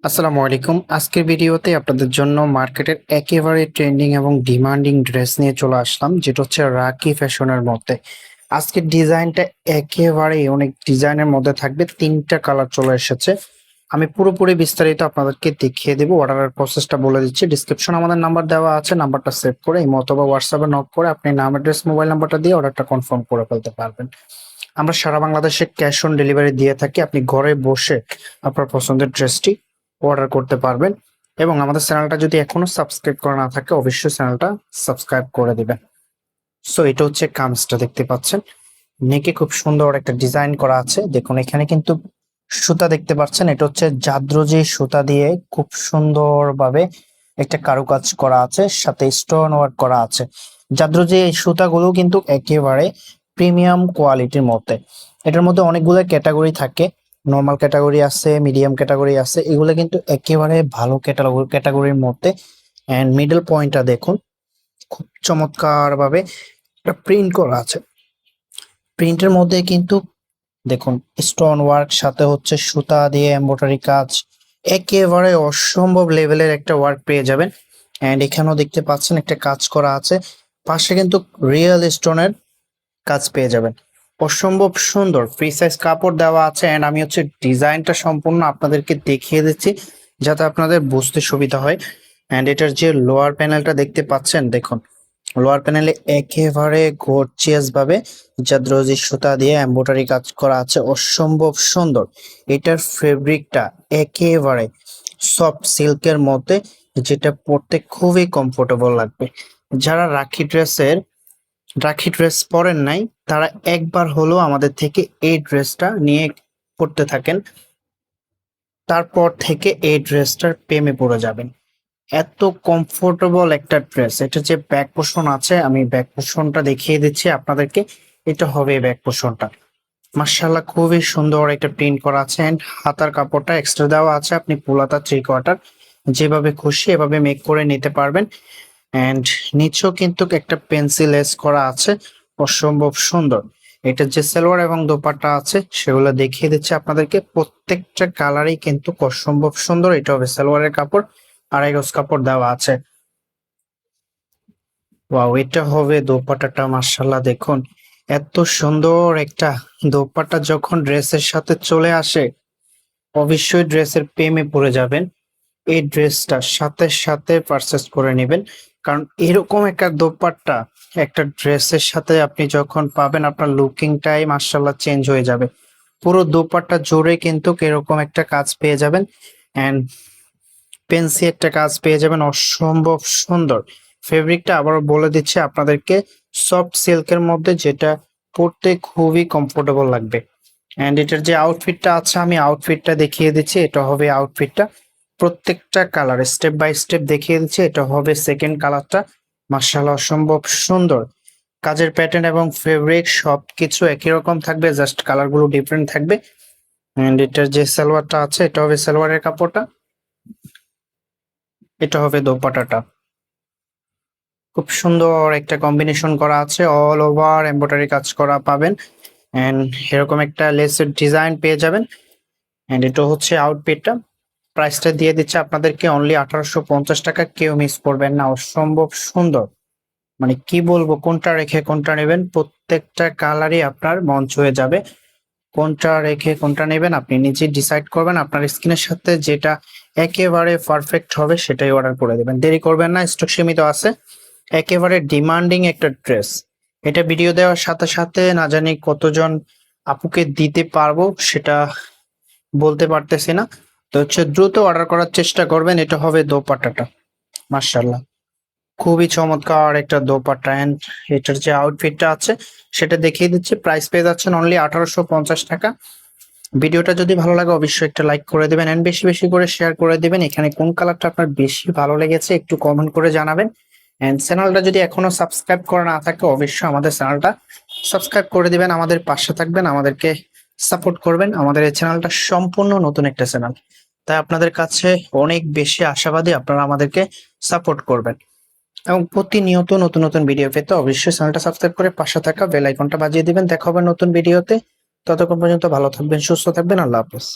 আসসালামু আলাইকুম। আজকের ভিডিওতে আপনাদের জন্য মার্কেটের একেবারে ট্রেন্ডিং এবং ডিমান্ডিং ড্রেস নিয়ে চলে আসলাম, যেটা হচ্ছে রাকি ফ্যাশনের মধ্যে। আজকের ডিজাইনটা একেবারে অনেক ডিজাইনের মধ্যে থাকবে, 3টা কালার চলে এসেছে। আমি পুরোপুরি বিস্তারিত আপনাদেরকে দেখিয়ে দেবো। অর্ডারের প্রসেসটা বলে দিচ্ছি। ডিসক্রিপশন আমাদের নাম্বার দেওয়া আছে, নাম্বারটা সেভ করে ইমো অথবা হোয়াটসঅ্যাপে নক করে আপনি নাম, অ্যাড্রেস, মোবাইল নাম্বারটা দিয়ে অর্ডারটা কনফার্ম করে ফেলতে পারবেন। আমরা সারা বাংলাদেশে ক্যাশ অন ডেলিভারি দিয়ে থাকি। আপনি ঘরে বসে আপনার পছন্দের ড্রেসটি অর্ডার করতে পারবেন এবং আমাদের চ্যানেলটা যদি এখনো সাবস্ক্রাইব করা না থাকে অবশ্যই চ্যানেলটা সাবস্ক্রাইব করে দিবেন। সো এটা হচ্ছে কামিজটা, দেখতে পাচ্ছেন নেকে খুব সুন্দর একটা ডিজাইন করা আছে। দেখুন এখানে কিন্তু সুতা দেখতে পাচ্ছেন, এটা হচ্ছে জাদ্রোজি সুতা দিয়ে খুব সুন্দরভাবে একটা কারুকাজ করা আছে, সাথে স্টোন ওয়ার্ক করা আছে। জাদ্রোজি এই সুতাগুলো কিন্তু একেবারে প্রিমিয়াম কোয়ালিটির মধ্যে। এটার মধ্যে অনেকগুলো ক্যাটাগরি থাকে, নর্মাল ক্যাটাগরি আছে, মিডিয়াম ক্যাটাগরি আছে। এগুলো কিন্তু একেবারে ভালো ক্যাটাগরির মধ্যে। এন্ড মিডল পয়েন্টটা দেখুন, খুব চমৎকার ভাবে প্রিন্ট করা আছে। প্রিন্টের মধ্যে কিন্তু দেখুন স্টোন ওয়ার্ক, সাথে হচ্ছে সুতা দিয়ে এমব্রয়ডারি কাজ, একেবারে অসম্ভব লেভেলের একটা ওয়ার্ক পেয়ে যাবেন। এন্ড এখানেও দেখতে পাচ্ছেন একটা কাজ করা আছে, পাশে কিন্তু রিয়েল স্টোনের কাজ পেয়ে যাবেন। অসম্ভব সুন্দর ফ্রি সাইজ কাপড় দেওয়া আছে। এন্ড আমি হচ্ছে ডিজাইনটা সম্পূর্ণ আপনাদেরকে দেখিয়ে দিচ্ছি যাতে আপনাদের বুঝতে সুবিধা হয়। এন্ড এটার যে লোয়ার প্যানেলটা দেখতে পাচ্ছেন, দেখুন লোয়ার প্যানেলে একেবারে গর্জিয়াস ভাবে জাদ্রোজি সুতা দিয়ে এমব্রয়ডারি কাজ করা আছে, অসম্ভব সুন্দর। এটার ফেব্রিকটা একেবারে সফট সিল্কের মধ্যে, যেটা পরতে খুবই কমফোর্টেবল লাগবে। যারা রাখি ড্রেস পরেন নাই তারা একবার হলো আমাদের থেকে এই ড্রেসটা নিয়ে পড়তে থাকেন, তারপর থেকে এই ড্রেসটার প্রেমে পড়ে যাবেন। এত কমফোর্টেবল একটা ড্রেস। এটা যে ব্যাক পোর্শন আছে, আমি ব্যাক পোর্শনটা দেখিয়ে দিচ্ছি আপনাদেরকে। এটা হবে ব্যাক পোর্শনটা, মার্শাল্লাহ খুবই সুন্দর একটা প্রিন্ট করা আছে। এন্ড হাতার কাপড়টা এক্সট্রা দেওয়া আছে, আপনি ফুল হাতা 3/4 যেভাবে খুশি এভাবে মেক করে নিতে পারবেন। এন্ড নিচেও কিন্তু একটা পেন্সিল লেস করা আছে, অসম্ভব সুন্দর। এটা যে সালোয়ার এবং দোপাট্টা আছে সেগুলো দেখিয়ে দিচ্ছে আপনাদেরকে। প্রত্যেকটা কালারই কিন্তু অসম্ভব সুন্দর। এটা হবে সালোয়ারের কাপড়, 2.5 গজ কাপড় দেওয়া আছে। ওয়াও, এটা হবে দোপাট্টাটা। মার্শাল্লাহ দেখুন এত সুন্দর একটা দোপাট্টা যখন ড্রেসের সাথে চলে আসে অবশ্যই ড্রেসের প্রেমে পড়ে যাবেন। এই ড্রেসটা সাথে সাথে পারচেস করে নেবেন, কারণ এরকম একটা দোপাট্টা একটা ড্রেসের সাথে আপনি যখন পাবেন আপনার লুকিংটাই মার্শাল্লাহ চেঞ্জ হয়ে যাবে। পুরো দোপাট্টা জুড়ে কিন্তু এরকম একটা কাজ পেয়ে যাবেন। এন্ড পেন্সি একটা কাজ পেয়ে যাবেন, অসম্ভব সুন্দর। ফেব্রিকটা আবারও বলে দিচ্ছি আপনাদেরকে, সফট সিল্কের মধ্যে, যেটা পরতে খুবই কমফোর্টেবল লাগবে। এন্ড এটার যে আউটফিটটা আছে আমি আউটফিটটা দেখিয়ে দিচ্ছি। এটা হবে আউটফিটটা, প্রত্যেকটা কালার স্টেপ বাই স্টেপ দেখিয়ে দিচ্ছি। এটা হবে সেকেন্ড কালারটা, মার্শাল্লাহ অসম্ভব সুন্দর। কাজের প্যাটার্ন এবং ফেব্রিক সবকিছু একই রকম থাকবে, জাস্ট কালারগুলো ডিফারেন্ট থাকবে। এন্ড এটার যে সালোয়ারটা আছে এটা হবে সালোয়ারের কাপড়টা, এটা হবে দোপাট্টাটা। খুব সুন্দর একটা কম্বিনেশন করা আছে, অল ওভার এমব্রয়ডারি কাজ করা পাবেন। এন্ড এরকম একটা লেসের ডিজাইন পেয়ে যাবেন। এন্ড এটা হচ্ছে আউটফিটটা। প্রাইসটা দিয়ে দিচ্ছে আপনাদেরকে অনলি 1850 টাকা। কেউ মিস করবেন না, অসম্ভব সুন্দর। মানে কি বলবো, কোনটা রেখে কোনটা নেবেন, প্রত্যেকটা কালারই আপনার মন ছুঁয়ে যাবে। কোনটা রেখে কোনটা নেবেন আপনি নিজে ডিসাইড করবেন। আপনার স্কিনের সাথে যেটা একেবারে পারফেক্ট হবে সেটাই অর্ডার করে দেবেন, দেরি করবেন না, স্টক সীমিত আছে। একেবারে ডিমান্ডিং একটা ড্রেস। এটা ভিডিও দেওয়ার সাথে সাথে না জানি কতজন আপুকে দিতে পারবো সেটা বলতে পারতেছি না। তো হচ্ছে দ্রুত অর্ডার করার চেষ্টা করবেন। এটা হবে দোপাট্টাটা, মার্শাল্লাহ খুবই চমৎকার একটা দোপাট্টা। এন্ড এটার যে আউটফিটটা আছে সেটা দেখিয়ে দিচ্ছি। প্রাইস পেয়ে যাচ্ছেন অনলি 1850 টাকা। ভিডিওটা যদি ভালো লাগে অবশ্যই একটা লাইক করে দিবেন এন্ড বেশি বেশি করে শেয়ার করে দিবেন। এখানে কোন কালারটা আপনার বেশি ভালো লেগেছে একটু কমেন্ট করে জানাবেন। এন্ড চ্যানেলটা যদি এখনো সাবস্ক্রাইব করা না থাকে অবশ্যই আমাদের চ্যানেলটা সাবস্ক্রাইব করে দিবেন, আমাদের পাশে থাকবেন, আমাদেরকে সাপোর্ট করবেন। আমাদের এই চ্যানেলটা সম্পূর্ণ নতুন একটা চ্যানেল, তাই আপনাদের কাছে অনেক বেশি আশাবাদী আপনারা আমাদেরকে সাপোর্ট করবেন। এবং প্রতিনিয়ত নতুন নতুন ভিডিও পেতে অবশ্যই চ্যানেলটা সাবস্ক্রাইব করে পাশে থাকা বেল আইকনটা বাজিয়ে দিবেন। দেখা হবে নতুন ভিডিওতে। ততক্ষণ পর্যন্ত ভালো থাকবেন, সুস্থ থাকবেন, আল্লাহ হাফেজ।